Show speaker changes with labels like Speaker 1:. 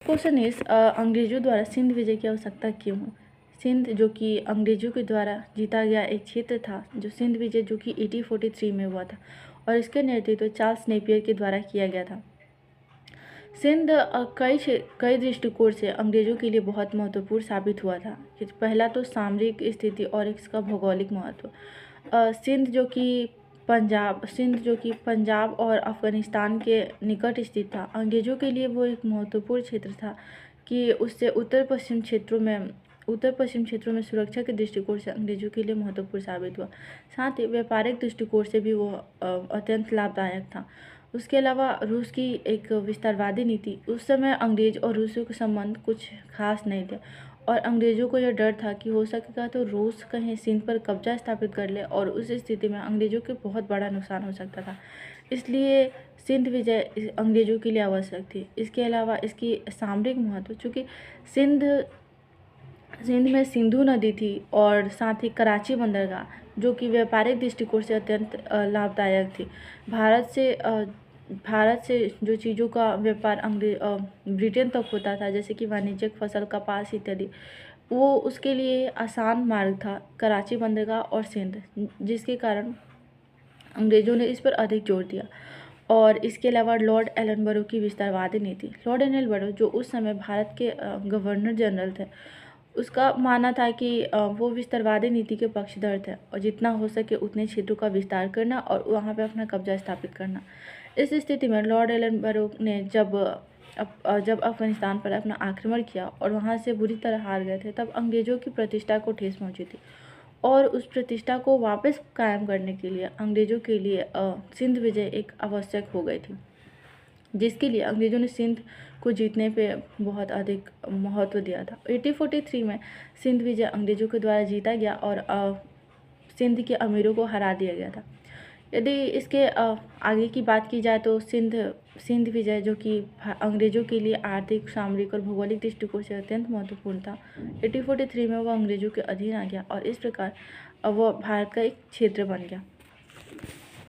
Speaker 1: Question is अंग्रेजों द्वारा सिंध विजय की आवश्यकता क्यों हुई। सिंध जो कि अंग्रेजों के द्वारा जीता गया एक क्षेत्र था, जो सिंध विजय जो कि 1843 में हुआ था और इसके नेतृत्व चार्ल्स नेपियर के द्वारा किया गया था। सिंध कई दृष्टिकोण से अंग्रेजों के लिए बहुत महत्वपूर्ण साबित हुआ था। पहला तो सामरिक स्थिति और इसका भौगोलिक महत्व। सिंध जो कि पंजाब और अफगानिस्तान के निकट स्थित था, अंग्रेजों के लिए वो एक महत्वपूर्ण क्षेत्र था कि उससे उत्तर पश्चिम क्षेत्रों में सुरक्षा के दृष्टिकोण से अंग्रेजों के लिए महत्वपूर्ण साबित हुआ। साथ ही व्यापारिक दृष्टिकोण से भी वो अत्यंत लाभदायक था। उसके अलावा रूस की एक विस्तारवादी नीति, उस समय अंग्रेज और रूसियों के संबंध कुछ खास नहीं थे और अंग्रेजों को यह डर था कि हो सकेगा तो रूस कहीं सिंध पर कब्जा स्थापित कर ले और उस स्थिति में अंग्रेजों के बहुत बड़ा नुकसान हो सकता था। इसलिए सिंध विजय अंग्रेजों के लिए आवश्यक थी। इसके अलावा इसकी सामरिक महत्व, चूँकि सिंध में सिंधु नदी थी और साथ ही कराची बंदरगाह जो कि व्यापारिक दृष्टिकोण से अत्यंत लाभदायक थी। भारत से जो चीज़ों का व्यापार ब्रिटेन तक होता था, जैसे कि वाणिज्यिक फसल, कपास इत्यादि, वो उसके लिए आसान मार्ग था कराची बंदरगाह और सिंध, जिसके कारण अंग्रेज़ों ने इस पर अधिक जोर दिया। और इसके अलावा लॉर्ड एलनबरो की विस्तारवादी नीति। लॉर्ड एलनबरो जो उस समय भारत के गवर्नर जनरल थे, उसका मानना था कि वो विस्तारवादी नीति के पक्षधर थे और जितना हो सके उतने क्षेत्रों का विस्तार करना और वहाँ पे अपना कब्जा स्थापित करना। इस स्थिति में लॉर्ड एलनबरो ने जब अफगानिस्तान पर अपना आक्रमण किया और वहाँ से बुरी तरह हार गए थे, तब अंग्रेज़ों की प्रतिष्ठा को ठेस पहुँची थी और उस प्रतिष्ठा को वापस कायम करने के लिए अंग्रेज़ों के लिए सिंध विजय एक आवश्यक हो गई थी, जिसके लिए अंग्रेज़ों ने सिंध को जीतने पे बहुत अधिक महत्व दिया था। 1843 में सिंध विजय अंग्रेज़ों के द्वारा जीता गया और सिंध के अमीरों को हरा दिया गया था। यदि इसके आगे की बात की जाए तो सिंध विजय जो कि अंग्रेज़ों के लिए आर्थिक, सामरिक और भौगोलिक दृष्टिकोण से अत्यंत महत्वपूर्ण था। 1843 में वह अंग्रेज़ों के अधीन आ गया और इस प्रकार वह भारत का एक क्षेत्र बन गया।